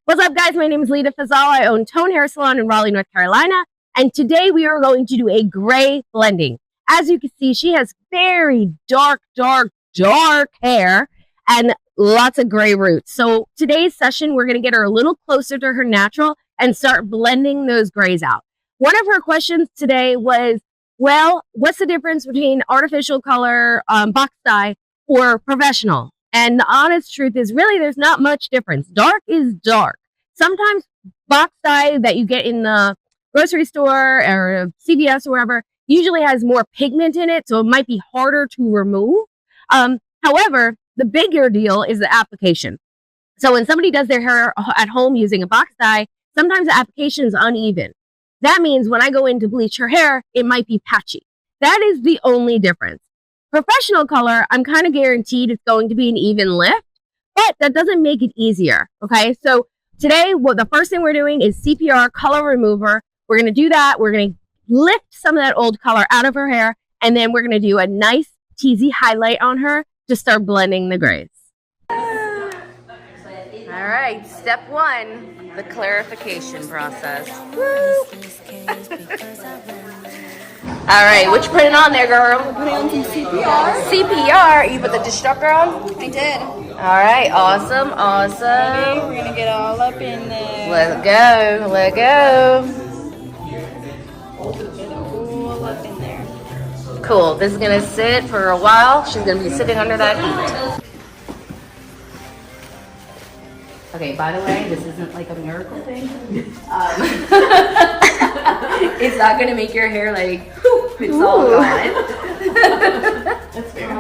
What's up, guys? My name is Leda Fazal. I own Tone Hair Salon in Raleigh, North Carolina. And today we are going to do a gray blending. As you can see, she has very dark hair and lots of gray roots. So today's session, we're going to get her a little closer to her natural and start blending those grays out. One of her questions today was, well, what's the difference between artificial color, box dye, or professional? And the honest truth is really there's not much difference. Dark is dark. Sometimes box dye that you get in the grocery store or CVS or wherever usually has more pigment in it, so it might be harder to remove. However, the bigger deal is the application. So when somebody does their hair at home using a box dye, sometimes the application is uneven. That means when I go in to bleach her hair, it might be patchy. That is the only difference. Professional color, I'm kind of guaranteed it's going to be an even lift, but that doesn't make it easier, okay? So today, the first thing we're doing is CPR color remover. We're going to do that. We're going to lift some of that old color out of her hair, and then we're going to do a nice teasy highlight on her to start blending the grays. All right, step one, the clarification process. Woo! All right, what you putting on there, girl? I'm putting on some CPR. CPR? You put the destructor on? I did. All right, awesome. Ready? We're gonna get all up in there. Let's go, let go. All up in there. Cool, this is gonna sit for a while. She's gonna be sitting under that heat. Okay, by the way, this isn't like a miracle thing. It's not gonna make your hair like, poof, it's all gone. That's fair.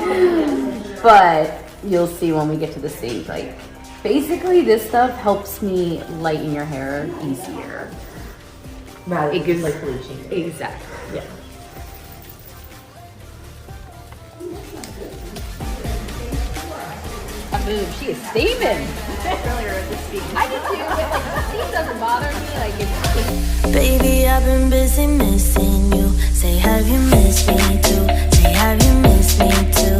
But you'll see when we get to the stage, like, basically this stuff helps me lighten your hair easier. Rather it gives like bleaching. Exactly. Yeah. Boom, she is steaming. Earlier this week. I do too, but like the steam doesn't bother me. Like it's Baby, I've been busy missing you. Say, have you missed me too? Say, have you missed me too?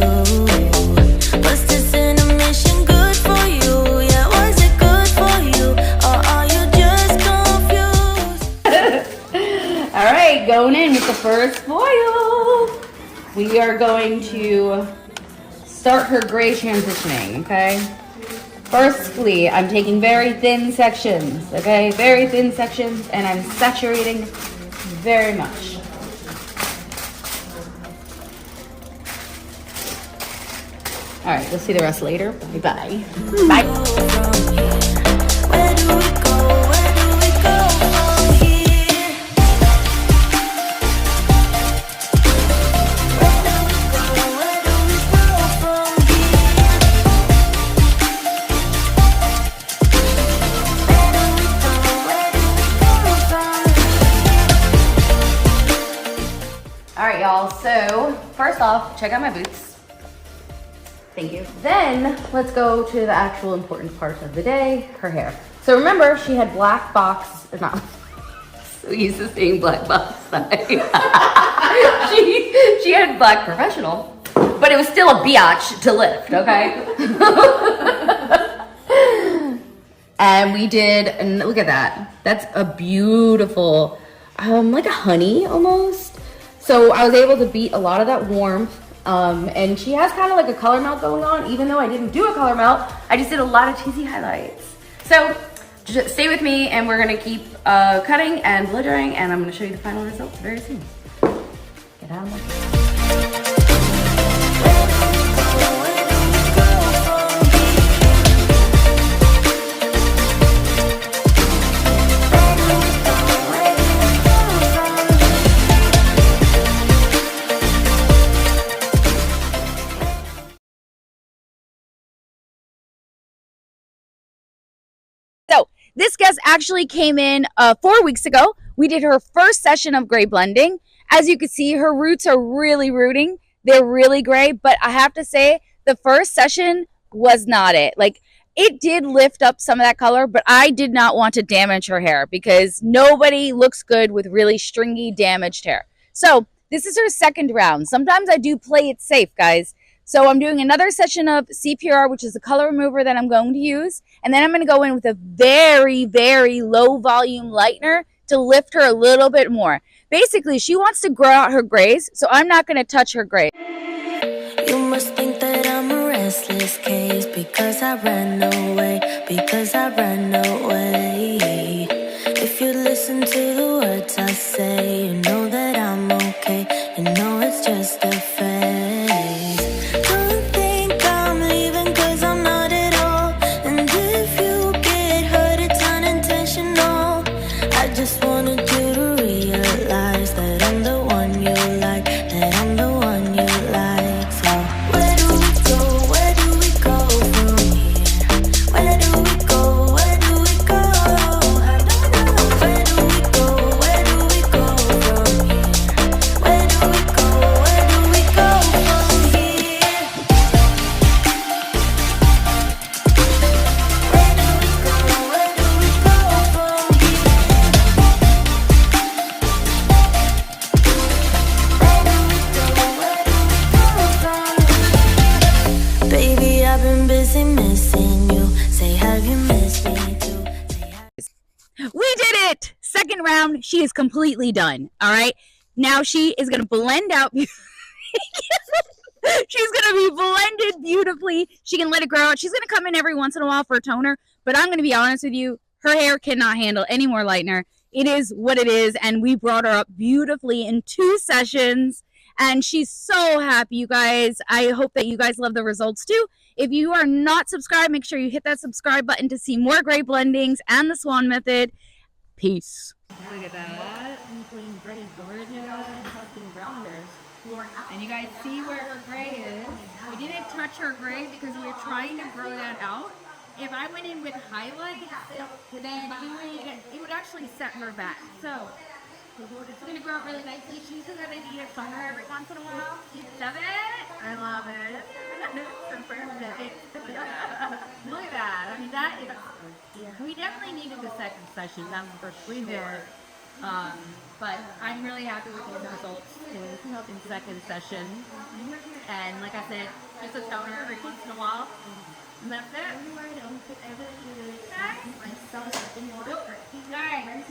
Was this intermission good for you? Yeah, was it good for you? Or are you just confused? all right, going in with the first foil. We are going to start her gray transitioning, okay? Firstly, I'm taking very thin sections, okay? Very thin sections, and I'm saturating very much. All right, we'll see the rest later. Bye-bye. Bye. Where do we go? Where do we go from here? Where do we go? Where do we go from here? Where do we go? Where do we go from here? All right, y'all. So first off, check out my boots. Thank you. Then let's go to the actual important part of the day, her hair. So remember, she had black box, or not, so used to saying black box dye. she had black professional, but it was still a biatch to lift, okay? And we did, and look at that. That's a beautiful, like a honey almost. So I was able to beat a lot of that warmth. And she has kind of like a color melt going on, even though I didn't do a color melt. I just did a lot of cheesy highlights. So just stay with me and we're gonna keep cutting and blow drying, and I'm gonna show you the final results very soon. Get out of my face. So this guest actually came in 4 weeks ago. We did her first session of gray blending. As you can see, her roots are really rooting. They're really gray, but I have to say the first session was not it. Like, it did lift up some of that color, but I did not want to damage her hair because nobody looks good with really stringy, damaged hair. So this is her second round. Sometimes I do play it safe, guys. So I'm doing another session of CPR, which is the color remover that I'm going to use. And then I'm going to go in with a very, very low volume lightener to lift her a little bit more. Basically, she wants to grow out her grays, so I'm not going to touch her grays. You must think that I'm a restless case because I ran away, because I ran away. If you listen to the words I say, you know that I'm okay, you know it's just a phase. Don't think I'm leaving cause I'm not at all, and if you get hurt it's unintentional. I just wanted you to realize that I'm the one you like, that I'm the one you like. So where do we go? Where do we go from here? Where do we go? Where do we go? I don't know. Where do we go? Where do we go from here? Where do we go? Where do we go from here? Where do we go? Where do we go from here? Baby, I've been busy missing you. Say, have you missed me too? We did it! Second round, she is completely done. All right. Now she is going to blend out. She's going to be blended beautifully. She can let it grow out. She's going to come in every once in a while for a toner. But I'm going to be honest with you. Her hair cannot handle any more lightener. It is what it is. And we brought her up beautifully in 2 sessions. And she's so happy, you guys. I hope that you guys love the results too. If you are not subscribed, make sure you hit that subscribe button to see more gray blendings and the Swan method. Peace. Look at that. Including gray gorgeous and brown hairs. And you guys see where her gray is. We didn't touch her gray because we were trying to grow that out. If I went in with highlight, then it would actually set her back. So it's going to grow out really nicely. She's going to need a summer every once in a while. Love it. I love it. Look at that. I mean, that is. We definitely needed the second session. That's for sure. We did. But I'm really happy with the results in second session. And like I said, just a toner every once in a while. And that's it. Okay. All right.